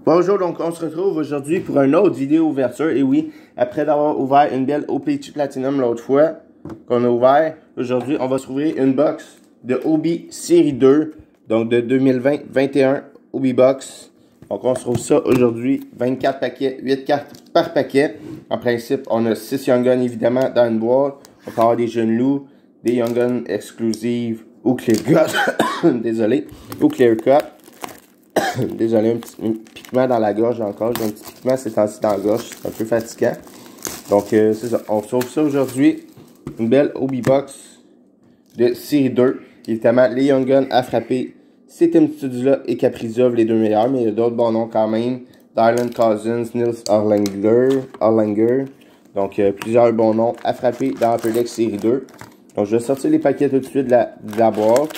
Bonjour, donc on se retrouve aujourd'hui pour une autre vidéo ouverture. Et oui, après d'avoir ouvert une belle OPC Platinum l'autre fois qu'on a ouvert, aujourd'hui on va se ouvrir une box de Obi série 2, donc de 2020-21 Obi Box. Donc on se trouve ça aujourd'hui, 24 paquets, 8 cartes par paquet. En principe, on a 6 Young Guns évidemment dans une boîte. On peut avoir des jeunes loups, des Young Guns exclusives ou Clear Cut. Désolé, ou Clear Cut. Désolé, un petit piquement dans la gorge encore. J'ai un petit piquement ces temps-ci dans la gorge. C'est un peu fatigant. Donc, c'est ça. On sauve ça aujourd'hui. Une belle Obi Box de série 2. Évidemment, les Young Guns à frapper. C'est Tim Studula et Kaprizov, les deux meilleurs. Mais il y a d'autres bons noms quand même. Dylan Cousins, Nils Erlanger. Donc, plusieurs bons noms à frapper dans Upper Deck série 2. Donc, je vais sortir les paquets tout de suite de la boîte.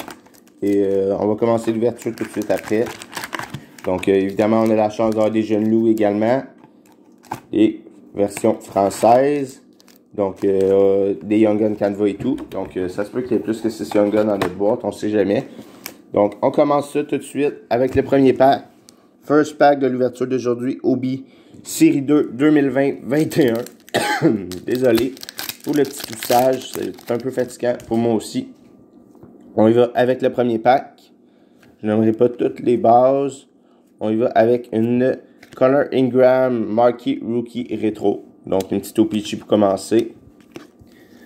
Et on va commencer l'ouverture tout de suite après. Donc, évidemment, on a la chance d'avoir des jeunes loups également. Et version française. Donc, des Young Guns Canva et tout. Donc, ça se peut qu'il y ait plus que 6 Young Guns dans notre boîte. On ne sait jamais. Donc, on commence ça tout de suite avec le premier pack. First pack de l'ouverture d'aujourd'hui. Obi série 2 2020-21. Désolé pour le petit toussage. C'est un peu fatigant pour moi aussi. On y va avec le premier pack. Je n'aimerais pas toutes les bases. On y va avec une Connor Ingram Marquee Rookie Rétro. Donc, une petite OPC pour commencer.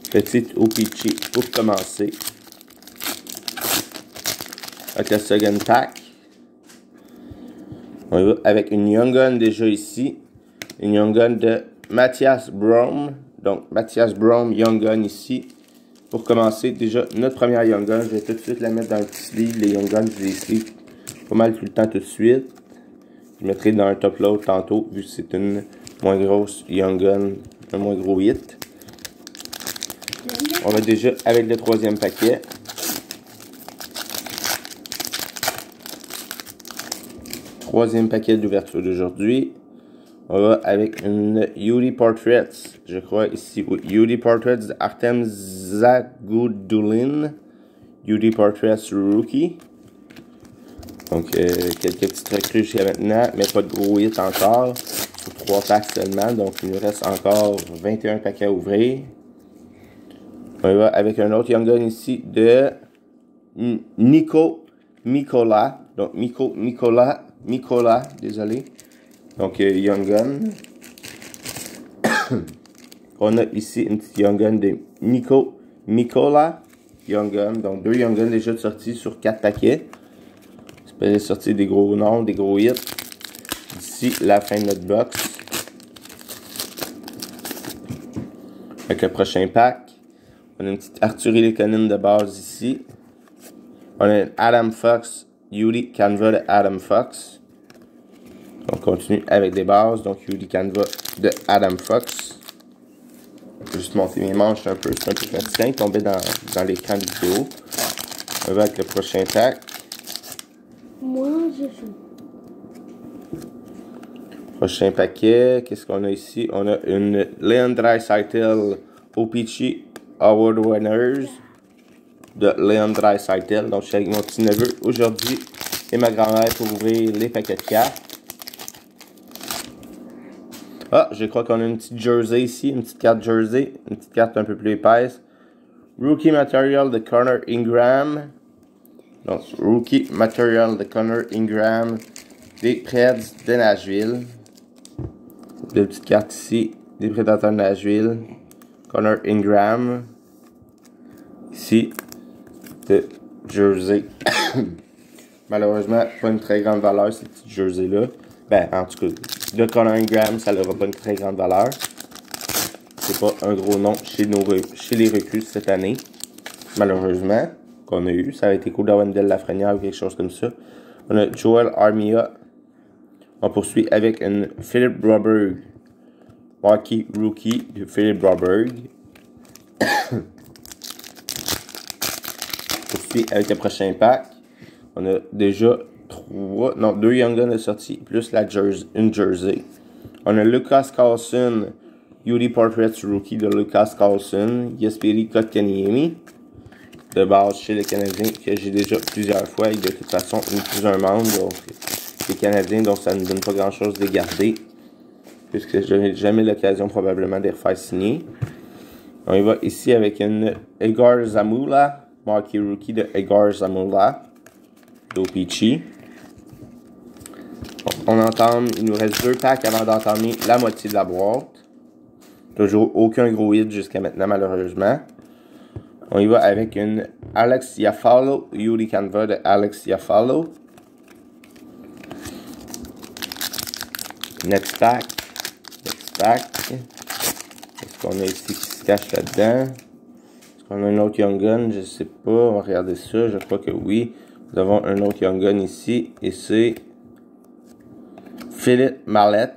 Petite OPC pour commencer. Avec le second pack. On y va avec une Young Gun déjà ici. Une Young Gun de Mathias Braum. Donc, Mathias Braum Young Gun ici. Pour commencer, déjà, notre première Young Gun. Je vais tout de suite la mettre dans le petit sleeve. Les Young Guns, je les sleeve pas mal tout le temps tout de suite. Je mettrai dans un top load tantôt, vu que c'est une moins grosse Young Gun, un moins gros hit. On va déjà avec le troisième paquet. Troisième paquet d'ouverture d'aujourd'hui. On va avec une Yuri Portraits, je crois ici, oui, Yuri Portraits Artem Zagudulin. Yuri Portraits Rookie. Donc, quelques petites recrues jusqu'à maintenant, mais pas de gros hits encore. Pour 3 packs seulement, donc il nous reste encore 21 paquets à ouvrir. On va avec un autre Young Gun ici de Nico Mikola. Donc, Mikola, désolé. Donc, Young Gun. On a ici une petite Young Gun de Nico Mikola. Young Gun. Donc, 2 Young Guns déjà sortis sur 4 paquets. J'espère sortir des gros noms, des gros hits. D'ici la fin de notre box. Avec le prochain pack. On a une petite Arthurie Lekonen de base ici. On a une Adam Fox, Yuri Canva de Adam Fox. On continue avec des bases. Donc Yuri Canva de Adam Fox. Je vais juste monter mes manches un peu. C'est un peu fatigant. Il tombait dans l'écran de vidéo. On va avec le prochain pack. Moi, je joue. Prochain paquet, qu'est-ce qu'on a ici? On a une Leon Draisaitl OPC Award Winners de Leon Draisaitl. Donc, je suis avec mon petit neveu aujourd'hui et ma grand-mère pour ouvrir les paquets de cartes. Ah, je crois qu'on a une petite jersey ici, une petite carte jersey, une petite carte un peu plus épaisse. Rookie Material de Connor Ingram. Donc, Rookie Material de Connor Ingram des Preds de Nashville. Deux petites cartes ici, des Prédateurs de Nashville. Connor Ingram. Ici, de Jersey. Malheureusement, pas une très grande valeur, cette petite Jersey-là. Ben, en tout cas, de Connor Ingram, ça n'aura pas une très grande valeur. C'est pas un gros nom chez les recrues cette année. Malheureusement. Qu'on a eu. Ça a été cool d'avoir une Del Lafrenière ou quelque chose comme ça. On a Joel Armia. On poursuit avec une Philip Broberg. Marquee Rookie de Philip Broberg. Poursuit avec le prochain pack. On a déjà 2 Young Guns de sortie, plus une Jersey. On a Lucas Carlson. Yuri Portraits Rookie de Lucas Carlson. Jesperi Kotkaniemi. De base chez les Canadiens que j'ai déjà plusieurs fois et de toute façon il n'est plus un membre, donc les Canadiens, donc ça ne donne pas grand-chose de les garder. Puisque je n'ai jamais l'occasion probablement de les refaire signer. On y va ici avec une Egor Zamula, marqué rookie de Egor Zamula, d'O-Pee-Chee. On entame, il nous reste 2 packs avant d'entamer la moitié de la boîte. Toujours aucun gros hit jusqu'à maintenant, malheureusement. On y va avec une Alex Iafallo, Yuli Canva de Alex Iafallo. Next pack. Qu'est-ce qu'on a ici qui se cache là-dedans? Est-ce qu'on a un autre Young Gun? Je sais pas. On va regarder ça. Je crois que oui. Nous avons un autre Young Gun ici. Et c'est Philip Millet.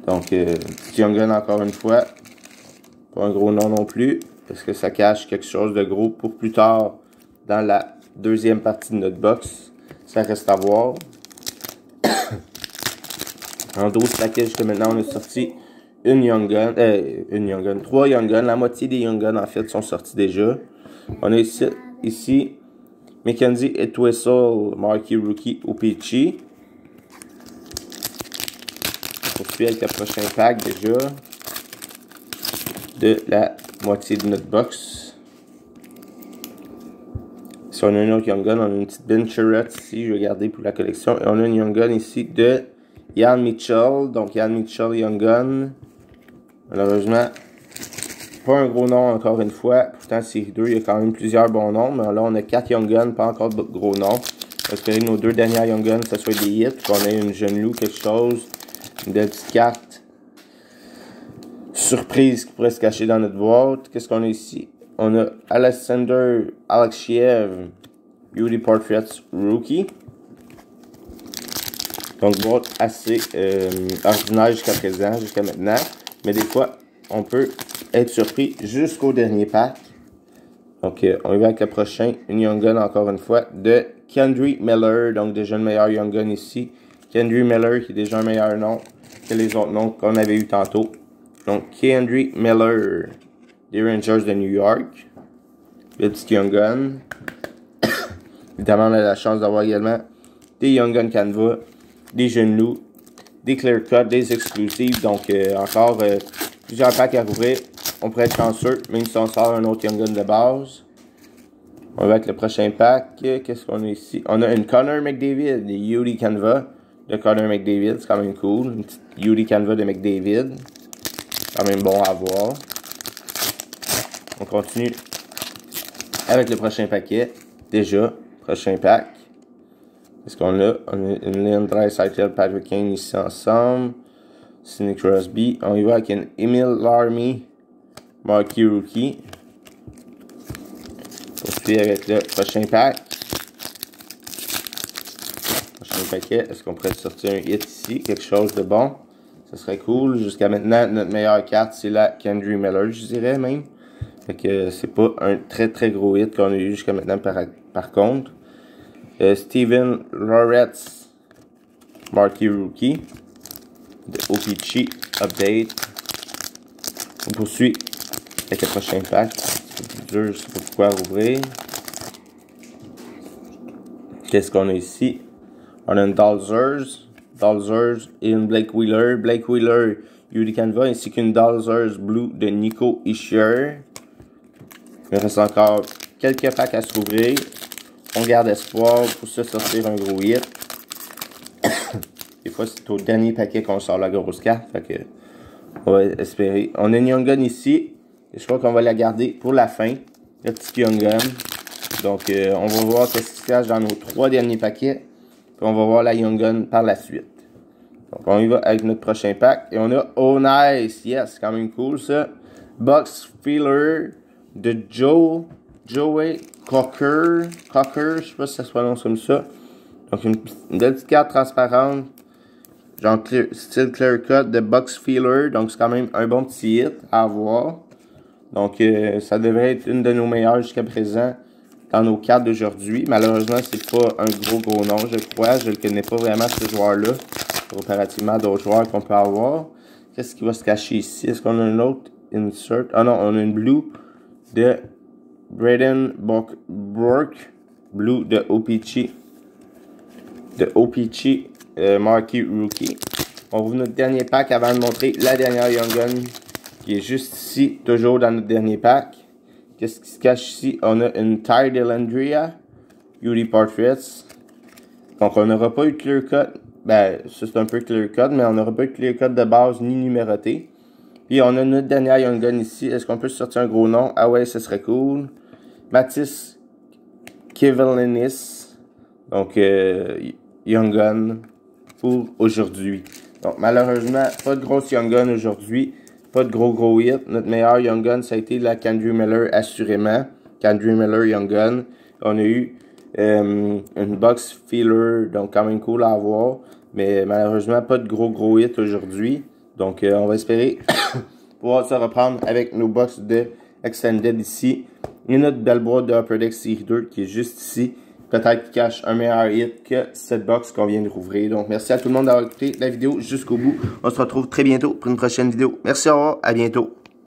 Donc, petit Young Gun encore une fois. Pas un gros nom non plus. Parce que ça cache quelque chose de gros pour plus tard dans la deuxième partie de notre box. Ça reste à voir. En 12 paquets jusqu'à maintenant, on a sorti 3 Young Gun. La moitié des Young Gun, en fait, sont sortis déjà. On a ici Mackenzie Entwistle, marqué rookie O-Pee-Chee. On poursuit avec le prochain pack déjà. De la moitié de notre box. Ici, on a un autre Young Gun. On a une petite Ben Chirrut ici. Je vais garder pour la collection. Et on a une Young Gun ici de Ian Mitchell, donc Ian Mitchell Young Gun. Malheureusement, pas un gros nom encore une fois. Pourtant, série 2, il y a quand même plusieurs bons noms. Mais là, on a 4 Young Guns, pas encore de gros noms. J'espère que nos 2 dernières Young Guns, ça soit des hits. Qu'on ait une jeune loup, quelque chose. Une belle petite carte. Surprise qui pourrait se cacher dans notre boîte. Qu'est-ce qu'on a ici? On a Alexander Alexiev, Beauty Portraits Rookie. Donc, boîte assez ordinaire jusqu'à présent, jusqu'à maintenant. Mais des fois, on peut être surpris jusqu'au dernier pack. Donc, on y va avec le prochain. Une Young Gun, encore une fois, de Kendry Miller. Donc, déjà le meilleur Young Gun ici. Kendry Miller, qui est déjà un meilleur nom que les autres noms qu'on avait eu tantôt. Donc, Kendry Miller, des Rangers de New York. Le petit Young Gun. Évidemment, on a la chance d'avoir également des Young Gun Canva, des jeunes loups, des clear cut, des exclusives. Donc, encore plusieurs packs à rouvrir. On pourrait être chanceux, même si on sort un autre Young Gun de base. On va avec le prochain pack. Qu'est-ce qu'on a ici? On a une Connor McDavid, des Yuli Canva de Connor McDavid. C'est quand même cool. Une petite Yuli Canva de McDavid. Quand même bon à voir. On continue avec le prochain paquet. Déjà, prochain pack. Qu'est-ce qu'on a? On a une Leon Draisaitl, Patrick Kane ici ensemble. Sidney Crosby. On y va avec une Emile Larmy, marqué rookie. On poursuit avec le prochain pack. Prochain paquet. Est-ce qu'on pourrait sortir un hit ici? Quelque chose de bon. Ça serait cool. Jusqu'à maintenant, notre meilleure carte, c'est la Kendry Miller, je dirais même. Fait que c'est pas un très très gros hit qu'on a eu jusqu'à maintenant par contre. Steven Loretz, marqué rookie de O-Pee-Chee Update. On poursuit avec le prochain pack. C'est plus dur, je sais pas pourquoi rouvrir. Qu'est-ce qu'on a ici? On a une Dalzers et une Blake Wheeler. Blake Wheeler, Yuli Canva, ainsi qu'une Dalzers Blue de Nico Hischier. Il reste encore quelques packs à se rouvrir. On garde espoir pour se sortir un gros hit. Des fois, c'est au dernier paquet qu'on sort la grosse carte. Fait que, on va espérer. On a une Young Gun ici. Et je crois qu'on va la garder pour la fin. Le petit Young Gun. Donc, on va voir ce qui se cache dans nos 3 derniers paquets. Puis on va voir la Young Gun par la suite. Donc, on y va avec notre prochain pack. Et on a Oh Nice. Yes, quand même cool ça. Box Feeler de Joey Cocker, je sais pas si ça se prononce comme ça. Donc, une belle petite carte transparente. Genre style clear cut de Box Feeler. Donc, c'est quand même un bon petit hit à avoir. Donc, ça devrait être une de nos meilleures jusqu'à présent dans nos cartes d'aujourd'hui. Malheureusement, c'est pas un gros nom, je crois. Je ne connais pas vraiment ce joueur-là. Comparativement à d'autres joueurs qu'on peut avoir. Qu'est-ce qui va se cacher ici? Est-ce qu'on a un autre insert? Ah non, on a une blue de Braden Burke. Blue de O-Pee-Chee. de O-Pee-Chee Marquee Rookie. On ouvre notre dernier pack avant de montrer la dernière Young Gun qui est juste ici, toujours dans notre dernier pack. Qu'est-ce qui se cache ici? On a une Ty Dellandrea Beauty Portraits. Donc on n'aura pas eu de clear cut. Ben, ça c'est un peu clear cut, mais on n'aura pas eu de clear cut de base ni numéroté. Puis on a notre dernière Young Gun ici. Est-ce qu'on peut sortir un gros nom? Ah ouais, ce serait cool. Matisse Kivalinis. Donc, Young Gun pour aujourd'hui. Donc, malheureusement, pas de grosse Young Gun aujourd'hui. Pas de gros hit. Notre meilleur Young Gun, ça a été la K'Andre Miller, assurément. K'Andre Miller Young Gun. On a eu une box filler, donc quand même cool à avoir. Mais malheureusement, pas de gros hit aujourd'hui. Donc, on va espérer pouvoir se reprendre avec nos box de Extended ici. Et notre belle boîte de Upper Deck Série 2 qui est juste ici. Peut-être qu'il cache un meilleur hit que cette box qu'on vient de rouvrir. Donc, merci à tout le monde d'avoir écouté la vidéo jusqu'au bout. On se retrouve très bientôt pour une prochaine vidéo. Merci, au revoir, à bientôt.